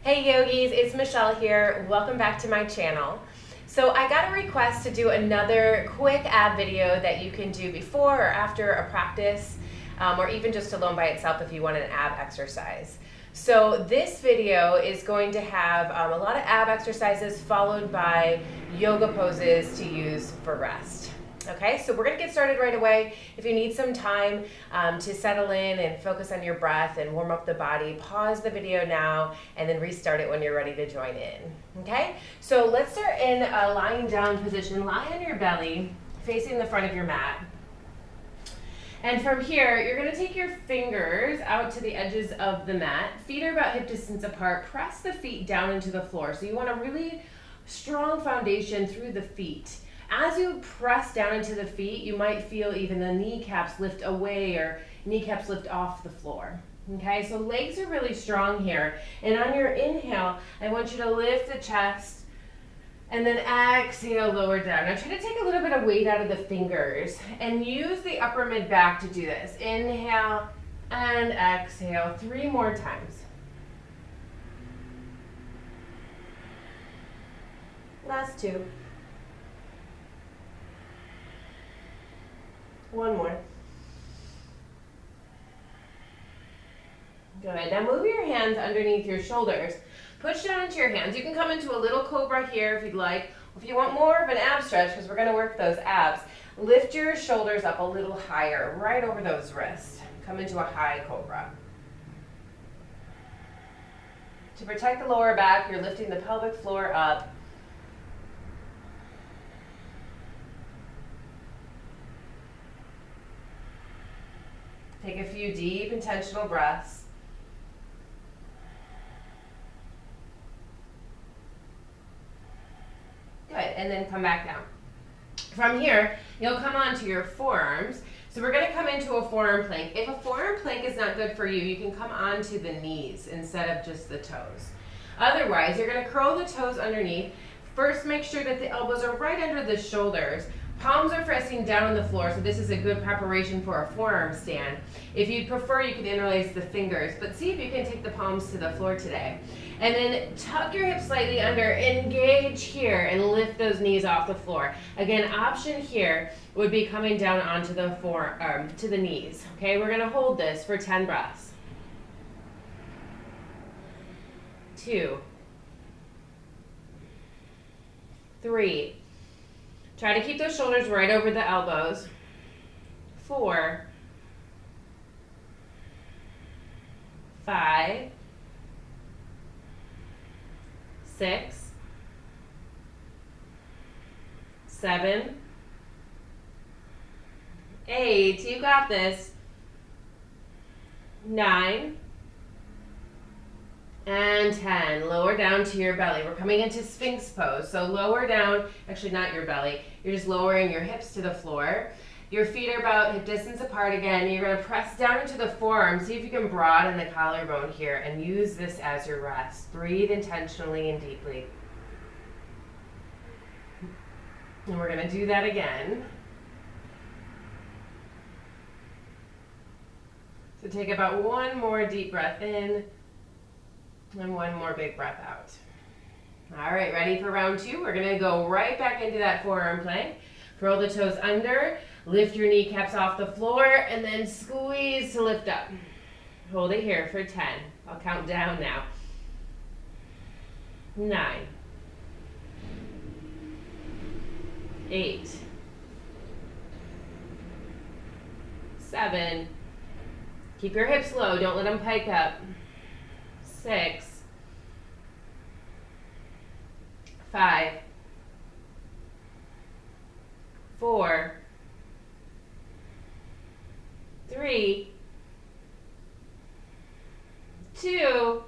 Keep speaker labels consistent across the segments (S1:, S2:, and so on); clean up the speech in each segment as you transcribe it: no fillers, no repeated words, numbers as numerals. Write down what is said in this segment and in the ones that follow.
S1: Hey yogis, it's Michelle here. Welcome back to my channel. So I got a request to do another quick ab video that you can do before or after a practice, or even just alone by itself if you want an ab exercise. So this video is going to have a lot of ab exercises followed by yoga poses to use for rest. Okay, so we're going to get started right away. If you need some time to settle in and focus on your breath and warm up the body, pause the video now and then restart it when you're ready to join in. Okay, so let's start in a lying down position. Lie on your belly, facing the front of your mat. And from here, you're going to take your fingers out to the edges of the mat. Feet are about hip distance apart. Press the feet down into the floor. So you want a really strong foundation through the feet. As you press down into the feet, you might feel even the kneecaps lift away or kneecaps lift off the floor. Okay, so legs are really strong here. And on your inhale, I want you to lift the chest and then exhale, lower down. Now try to take a little bit of weight out of the fingers and use the upper mid back to do this. Inhale and exhale 3 more times. Last 2. 1 more. Good. Now move your hands underneath your shoulders. Push down into your hands. You can come into a little cobra here if you'd like. If you want more of an ab stretch, because we're going to work those abs, lift your shoulders up a little higher, right over those wrists. Come into a high cobra. To protect the lower back, you're lifting the pelvic floor up. Take a few deep, intentional breaths. Good, and then come back down. From here, you'll come onto your forearms. So we're gonna come into a forearm plank. If a forearm plank is not good for you, you can come onto the knees instead of just the toes. Otherwise, you're gonna curl the toes underneath. First, make sure that the elbows are right under the shoulders. Palms are pressing down on the floor, so this is a good preparation for a forearm stand. If you'd prefer, you can interlace the fingers, but see if you can take the palms to the floor today. And then tuck your hips slightly under, engage here, and lift those knees off the floor. Again, option here would be coming down onto the forearm, to the knees. Okay, we're gonna hold this for 10 breaths. 2, 3. Try to keep those shoulders right over the elbows. 4, 5, 6, 7, 8, you got this. 9, and 10. Lower down to your belly. We're coming into Sphinx pose. So lower down, actually not your belly. You're just lowering your hips to the floor. Your feet are about hip distance apart again. You're going to press down into the forearm. See if you can broaden the collarbone here and use this as your rest. Breathe intentionally and deeply. And we're going to do that again. So take about 1 more deep breath in. And 1 more big breath out. All right, ready for round 2? We're gonna go right back into that forearm plank. Curl the toes under, lift your kneecaps off the floor, and then squeeze to lift up. Hold it here for 10. I'll count down now. 9, 8, 7. Keep your hips low, don't let them pike up. 6, 5, 4, 3, 2,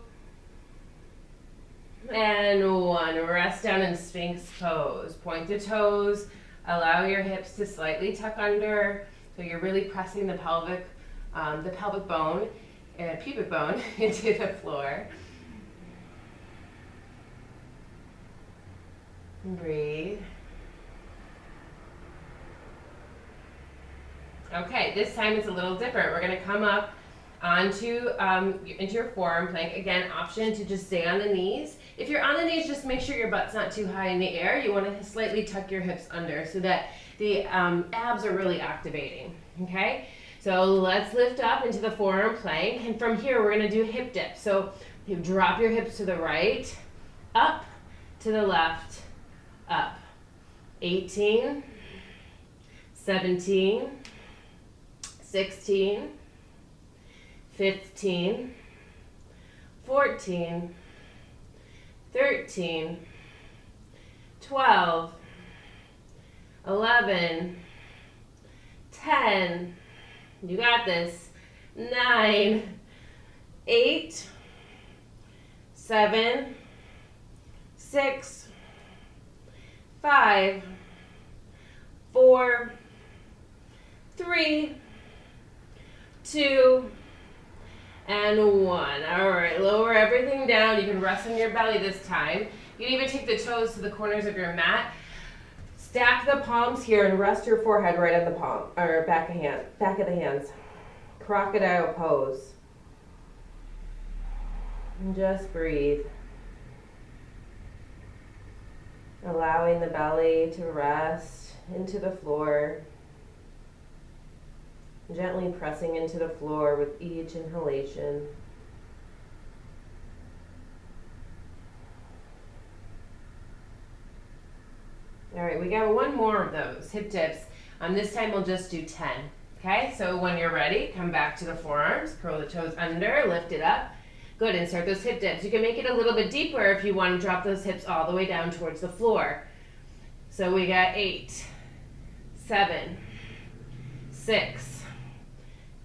S1: and 1. Rest down in Sphinx pose. Point the toes. Allow your hips to slightly tuck under, so you're really pressing the pelvic bone and pubic bone into the floor. Breathe. Okay, this time it's a little different. We're going to come up onto into your forearm plank. Again, option to just stay on the knees. If you're on the knees, just make sure your butt's not too high in the air. You want to slightly tuck your hips under so that the abs are really activating, okay? So let's lift up into the forearm plank, and from here we're going to do hip dips. So you drop your hips to the right, up, to the left, up. 18, 17, 16, 15, 14, 13, 12, 11, 10, you got this, 9, 8, 7, 6, 5, 4, 3, 2, and 1. All right, lower everything down. You can rest on your belly this time. You can even take the toes to the corners of your mat. Stack the palms here and rest your forehead right on the palm or back of the hands. Crocodile pose. And just breathe. Allowing the belly to rest into the floor. Gently pressing into the floor with each inhalation. All right, we got one more of those hip dips. This time we'll just do 10. Okay, so when you're ready, come back to the forearms, curl the toes under, lift it up. Good, and start those hip dips. You can make it a little bit deeper if you want to drop those hips all the way down towards the floor. So we got 8, 7, 6,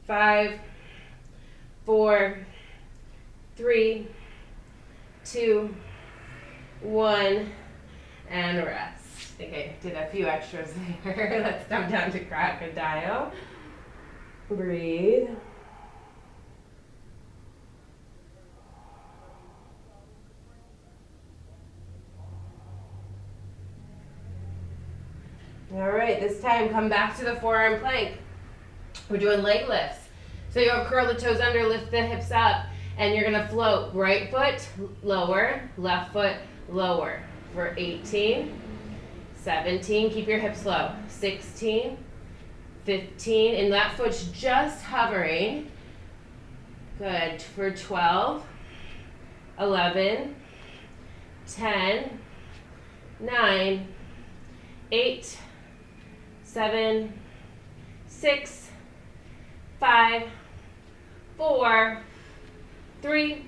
S1: 5, 4, 3, 2, 1, and rest. Okay, did a few extras there. Let's come down to crocodile. Breathe. All right, this time come back to the forearm plank. We're doing leg lifts. So you'll curl the toes under, lift the hips up, and you're gonna float right foot lower, left foot lower for 18, 17, keep your hips low, 16, 15, and that foot's just hovering. Good, for 12, 11, 10, 9, 8, 7, 6, 5, 4, 3,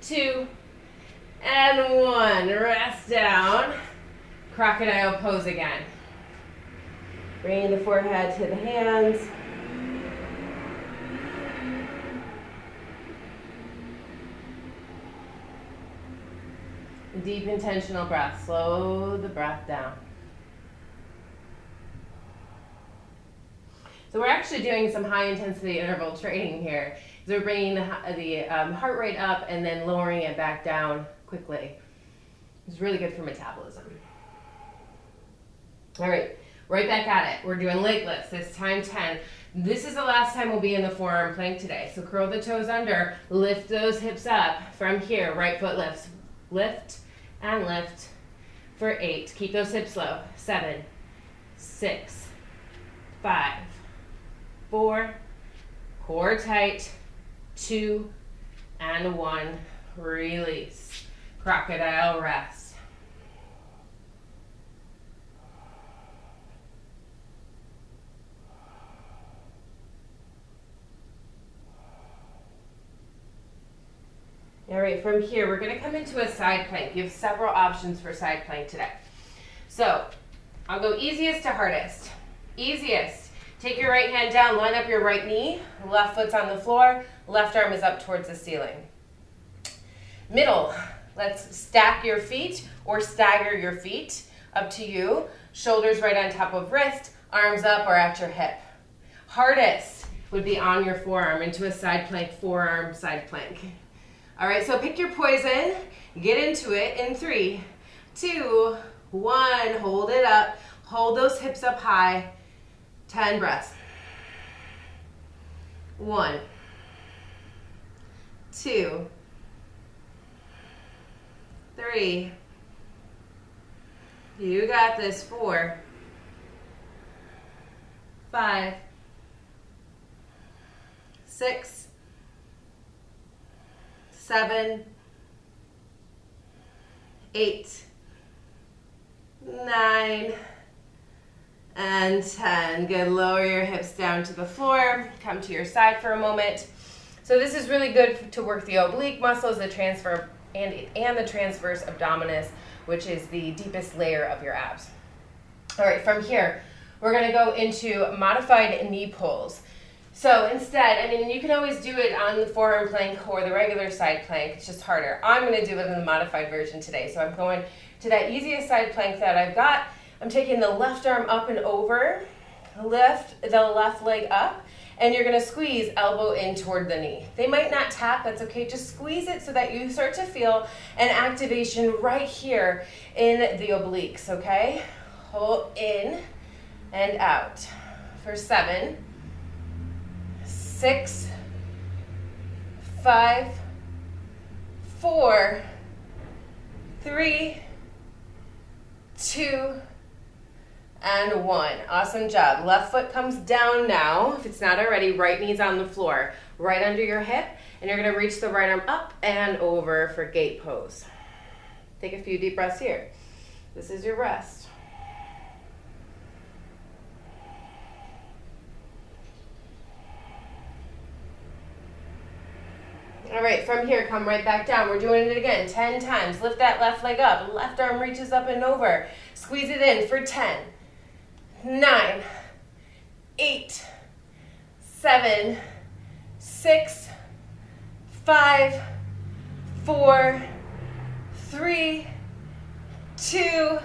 S1: 2, and 1. Rest down. Crocodile pose again. Bringing the forehead to the hands. Deep intentional breath. Slow the breath down. So we're actually doing some high intensity interval training here. So we're bringing the heart rate up and then lowering it back down quickly. It's really good for metabolism. All right, right back at it. We're doing leg lifts, this time 10. This is the last time we'll be in the forearm plank today. So curl the toes under, lift those hips up. From here, right foot lifts. Lift and lift for 8. Keep those hips low. 7, 6, 5, 4, core tight, 2, and 1. Release. Crocodile rest. All right, from here, we're gonna come into a side plank. You have several options for side plank today. So, I'll go easiest to hardest. Easiest, take your right hand down, line up your right knee, left foot's on the floor, left arm is up towards the ceiling. Middle, let's stack your feet or stagger your feet, up to you. Shoulders right on top of wrist, arms up or at your hip. Hardest would be on your forearm into a side plank, forearm side plank. All right, so pick your poison, get into it in 3, 2, 1, hold it up, hold those hips up high, 10 breaths. 1, 2, 3. You got this. 4, 5, 6, 7, 8, 9, and 10. Good. Lower your hips down to the floor. Come to your side for a moment. So this is really good to work the oblique muscles, the transfer and the transverse abdominis, which is the deepest layer of your abs. All right, from here, we're gonna go into modified knee pulls. So instead, I mean, you can always do it on the forearm plank or the regular side plank. It's just harder. I'm gonna do it in the modified version today. So I'm going to that easiest side plank that I've got. I'm taking the left arm up and over, lift the left leg up, and you're gonna squeeze elbow in toward the knee. They might not tap, that's okay. Just squeeze it so that you start to feel an activation right here in the obliques, okay? Hold in and out for 7, 6, 5, 4, 3, 2, and 1. Awesome job. Left foot comes down now. If it's not already, right knee's on the floor, right under your hip, and you're gonna reach the right arm up and over for gate pose. Take a few deep breaths here. This is your rest. All right, from here, come right back down. We're doing it again 10 times. Lift that left leg up. Left arm reaches up and over. Squeeze it in for 10, 9, 8, 7, 6, 5, 4, 3, 2,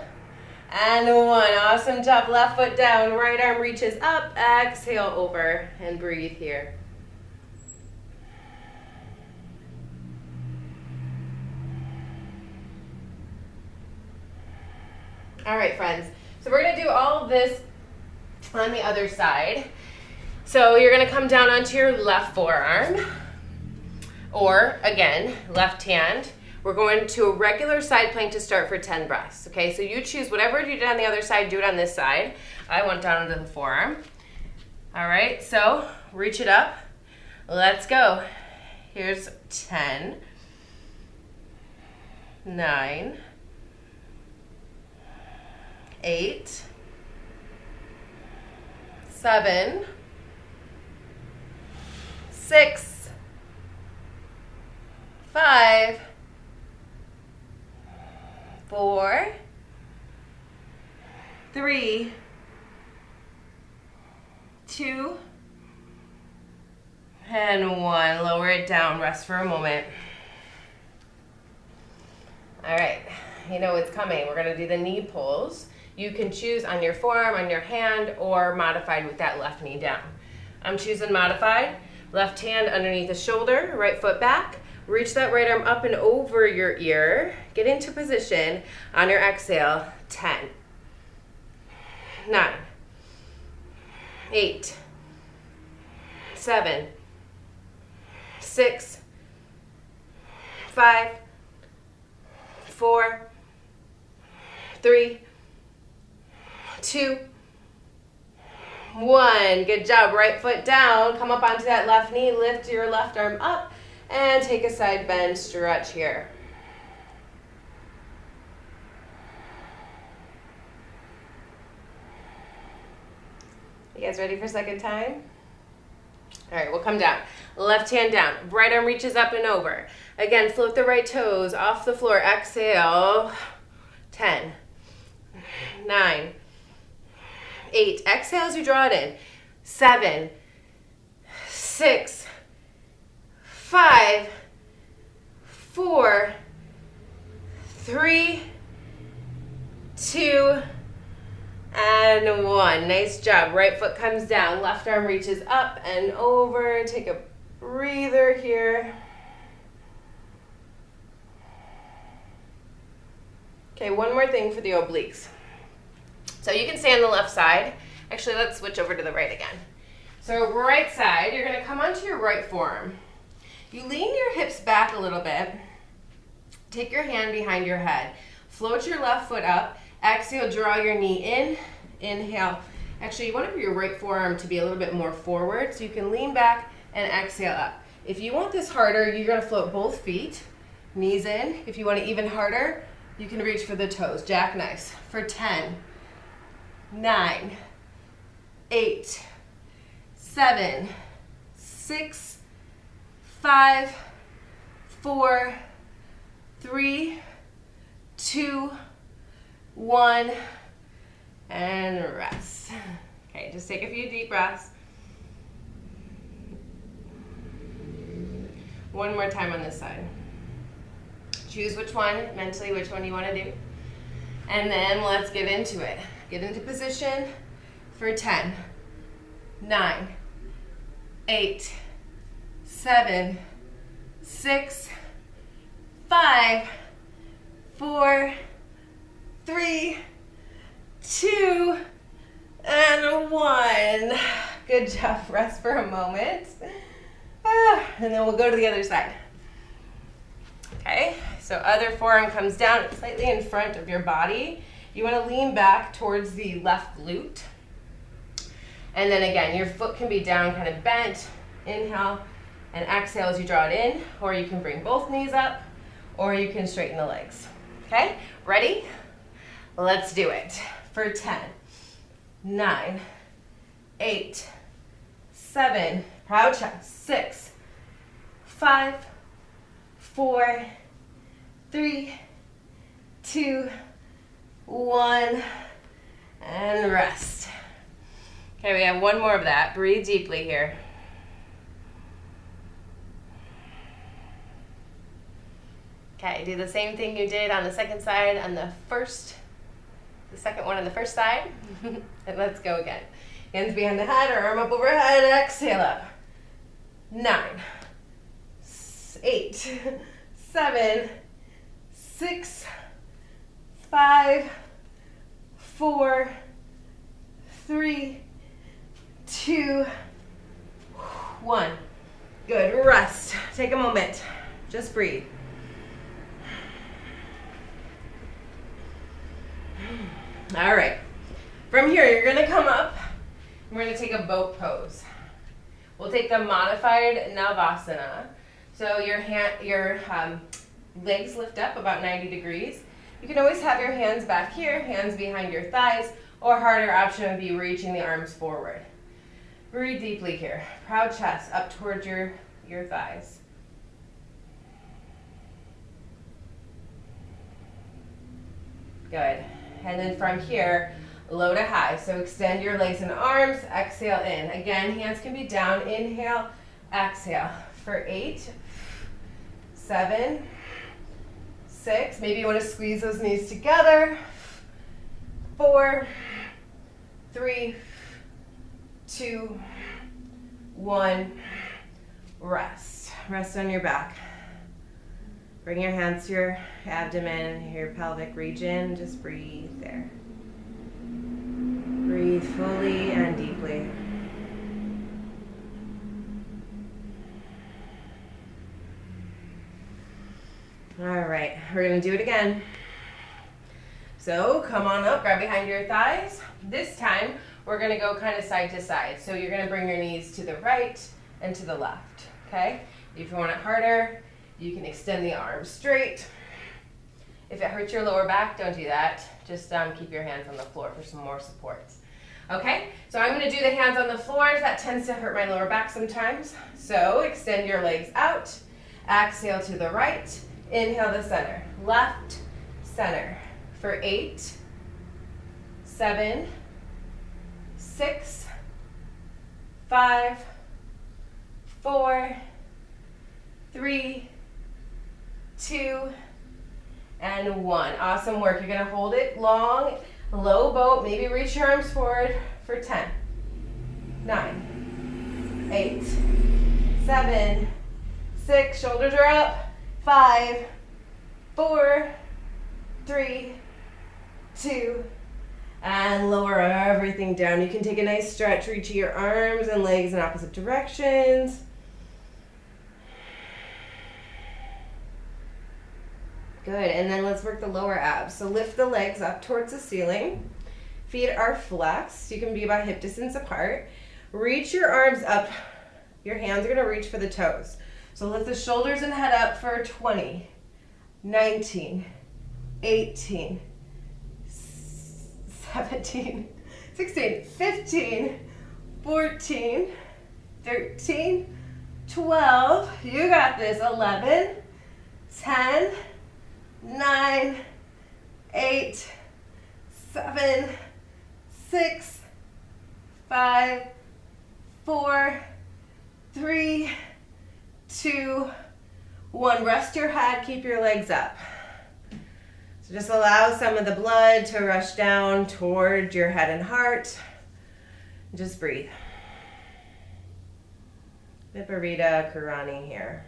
S1: and 1. Awesome job. Left foot down. Right arm reaches up. Exhale over and breathe here. All right, friends, so we're gonna do all of this on the other side. So you're gonna come down onto your left forearm, or again, left hand. We're going to a regular side plank to start for 10 breaths, okay? So you choose whatever you did on the other side, do it on this side. I went down into the forearm. All right, so reach it up. Let's go. Here's 10, 9, 8, 7, 6, 5, 4, 3, 2, and 1. Lower it down. Rest for a moment. All right. You know what's coming. We're going to do the knee pulls. You can choose on your forearm, on your hand, or modified with that left knee down. I'm choosing modified. Left hand underneath the shoulder, right foot back. Reach that right arm up and over your ear. Get into position on your exhale. 10, 9, 8, 7, 6, 5, 4, 3, 2, 1. Good job. Right foot down. Come up onto that left knee. Lift your left arm up and take a side bend. Stretch here. You guys ready for second time? All right, we'll come down. Left hand down. Right arm reaches up and over. Again, float the right toes off the floor. Exhale. 10, 9, 8. Exhale as you draw it in. 7, 6, 5, 4, 3, 2, and 1. Nice job. Right foot comes down. Left arm reaches up and over. Take a breather here. Okay, one more thing for the obliques. So you can stay on the left side. Actually, let's switch over to the right again. So right side, you're going to come onto your right forearm. You lean your hips back a little bit. Take your hand behind your head. Float your left foot up. Exhale, draw your knee in. Inhale. Actually, you want your right forearm to be a little bit more forward, so you can lean back and exhale up. If you want this harder, you're gonna float both feet, knees in. If you want it even harder, you can reach for the toes, jackknives, for 10, 9, 8, 7, 6, 5, 4, 3, 2, 1, and rest. Okay, just take a few deep breaths. One more time on this side. Choose which one, mentally, which one you want to do. And then let's get into it. Get into position for 10, 9, 8, 7, 6, 5, 4, 3, 2, and 1. Good job. Rest for a moment. And then we'll go to the other side. Okay, so other forearm comes down slightly in front of your body. You want to lean back towards the left glute. And then again, your foot can be down, kind of bent. Inhale and exhale as you draw it in, or you can bring both knees up, or you can straighten the legs. Okay, ready? Let's do it. For 10, 9, 8, 7, proud chest, 6, 5, 4, 3, 2, 1, and rest. Okay, we have one more of that. Breathe deeply here. Okay, do the same thing you did on the second side on the second one on the first side. And let's go again. Hands behind the head or arm up overhead. Exhale up. 9, 8, 7, 6, 5, 4, 3, 2, 1. Good. Rest. Take a moment. Just breathe. All right. From here, you're going to come up. We're going to take a boat pose. We'll take the modified Navasana. So your legs lift up about 90 degrees. You can always have your hands back here, hands behind your thighs, or harder option would be reaching the arms forward. Breathe deeply here. Proud chest up towards your thighs. Good. And then from here, low to high. So extend your legs and arms, exhale in. Again, hands can be down. Inhale, exhale. For 8, 7, 6. Maybe you want to squeeze those knees together. 4, 3, 2, 1. Rest. Rest on your back. Bring your hands to your abdomen, your pelvic region. Just breathe there. Breathe fully and deeply. All right, we're going to do it again. So come on up, grab behind your thighs. This time, we're going to go kind of side to side. So you're going to bring your knees to the right and to the left, okay? If you want it harder, you can extend the arms straight. If it hurts your lower back, don't do that. Just keep your hands on the floor for some more support. Okay, so I'm going to do the hands on the floor. That tends to hurt my lower back sometimes. So extend your legs out. Exhale to the right. Inhale to center. Left, center. For 8, 7, 6, 5, 4, 3, 2, and 1. Awesome work. You're going to hold it long, low boat. Maybe reach your arms forward for 10, 9, 8, 7, 6. Shoulders are up. 5, 4, 3, 2, and lower everything down. You can take a nice stretch, reaching your arms and legs in opposite directions. Good, and then let's work the lower abs. So lift the legs up towards the ceiling. Feet are flexed. You can be about hip distance apart. Reach your arms up. Your hands are gonna reach for the toes. So lift the shoulders and head up for 20, 19, 18, 17, 16, 15, 14, 13, 12, you got this, 11, 10, 9, 8, 7, 6, 5, 4, 3, 2, 1. Rest your head, keep your legs up. So just allow some of the blood to rush down toward your head and heart. Just breathe. Viparita Karani here.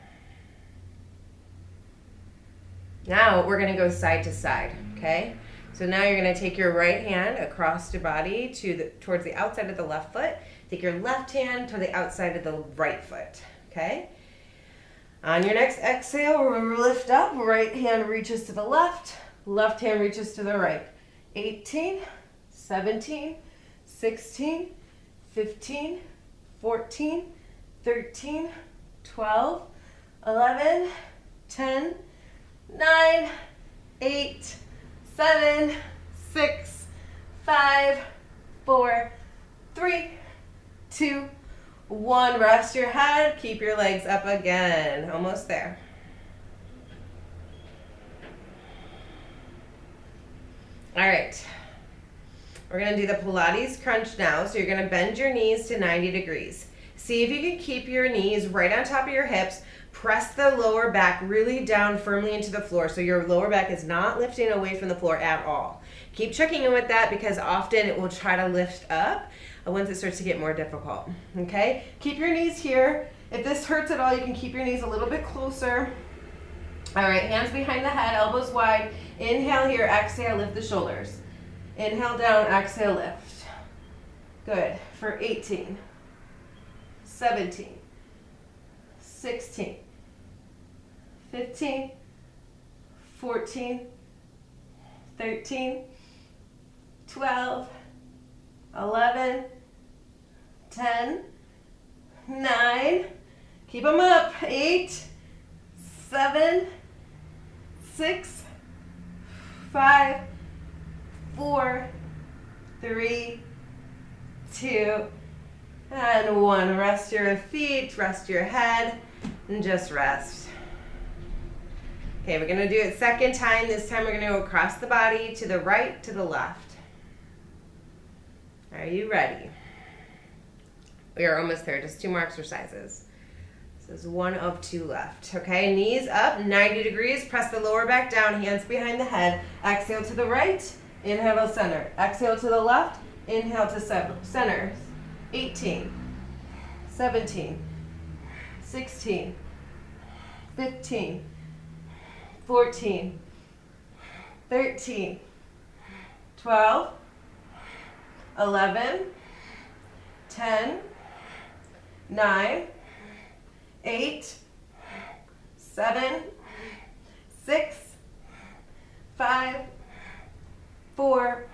S1: Now we're going to go side to side, okay? So now you're going to take your right hand across your body towards the outside of the left foot. Take your left hand to the outside of the right foot, okay? On your next exhale, remember lift up. Right hand reaches to the left. Left hand reaches to the right. 18, 17, 16, 15, 14, 13, 12, 11, 10, 9, 8, 7, 6, 5, 4, 3, 2, 1. Rest your head. Keep your legs up again. Almost there. All right. We're going to do the Pilates crunch now. So you're going to bend your knees to 90 degrees. See if you can keep your knees right on top of your hips. Press the lower back really down firmly into the floor so your lower back is not lifting away from the floor at all. Keep checking in with that because often it will try to lift up once it starts to get more difficult. Okay? Keep your knees here. If this hurts at all, you can keep your knees a little bit closer. All right, hands behind the head, elbows wide. Inhale here, exhale, lift the shoulders. Inhale down, exhale, lift. Good. For 18, 17, 16, 15, 14, 13, 12, 11, 10, 9, keep them up, 8, 7, 6, 5, 4, 3, 2, and 1. Rest your feet, rest your head, and just rest. Okay, we're gonna do it second time. This time we're gonna go across the body to the right, to the left. Are you ready? We are almost there, just 2 more exercises. This is 1 of 2 left. Okay, knees up, 90 degrees. Press the lower back down, hands behind the head. Exhale to the right, inhale to center. Exhale to the left, inhale to center. 18, 17, 16, 15, 14, 13, 12, 11, 10, 9, 8, 7, 6, 5, 4,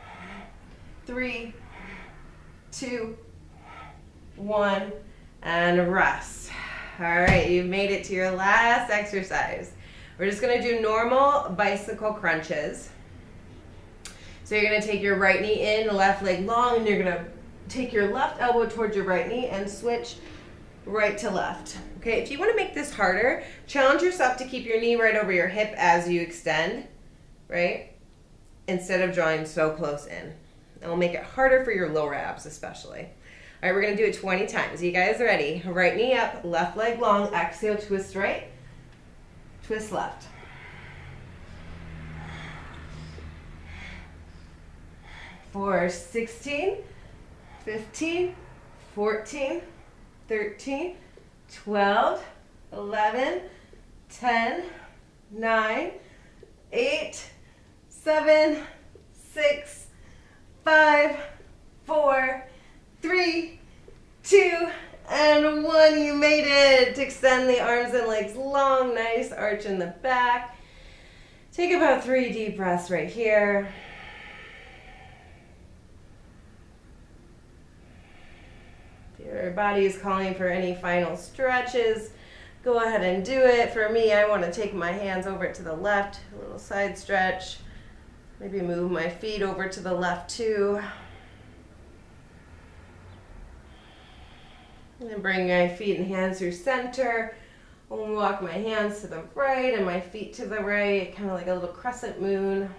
S1: 3, 2, 1, and rest. All right, you've made it to your last exercise. We're just gonna do normal bicycle crunches. So you're gonna take your right knee in, left leg long, and you're gonna take your left elbow towards your right knee and switch right to left. Okay, if you wanna make this harder, challenge yourself to keep your knee right over your hip as you extend, right? Instead of drawing so close in. It will make it harder for your lower abs especially. All right, we're gonna do it 20 times. You guys ready? Right knee up, left leg long, exhale, twist right, twist left. For 16, 15, 14, 13, 12, 11, 10, 9, 8, 7, 6, 5, 4, 3, 2, and 1. You made it. Extend the arms and legs long, nice arch in the back. Take about 3 deep breaths right here. If your body is calling for any final stretches, go ahead and do it. For me, I want to take my hands over to the left, a little side stretch. Maybe move my feet over to the left too. And then bring my feet and hands through center. I'll walk my hands to the right and my feet to the right, kind of like a little crescent moon.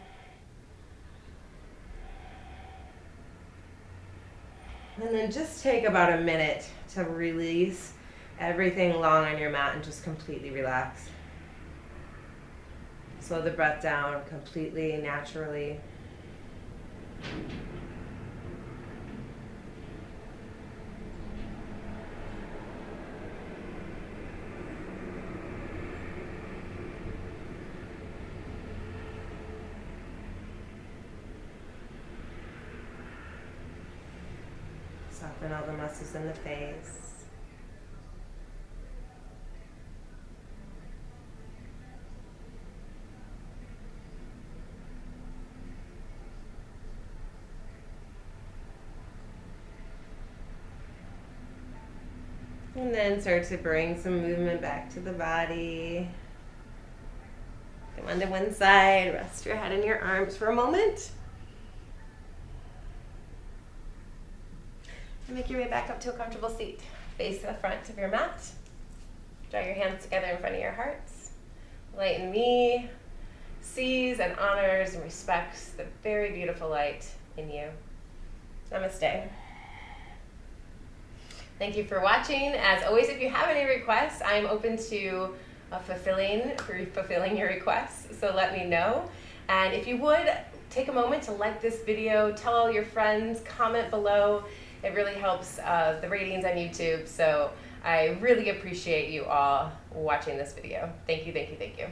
S1: And then just take about a minute to release everything long on your mat and just completely relax. Slow the breath down completely, naturally. Soften all the muscles in the face. And then start to bring some movement back to the body. Come onto one side, rest your head in your arms for a moment. And make your way back up to a comfortable seat. Face the front of your mat. Draw your hands together in front of your hearts. Light in me sees and honors and respects the very beautiful light in you. Namaste. Thank you for watching. As always, if you have any requests, I'm open to fulfilling your requests, so let me know. And if you would, take a moment to like this video, tell all your friends, comment below. It really helps the ratings on YouTube, so I really appreciate you all watching this video. Thank you, thank you, thank you.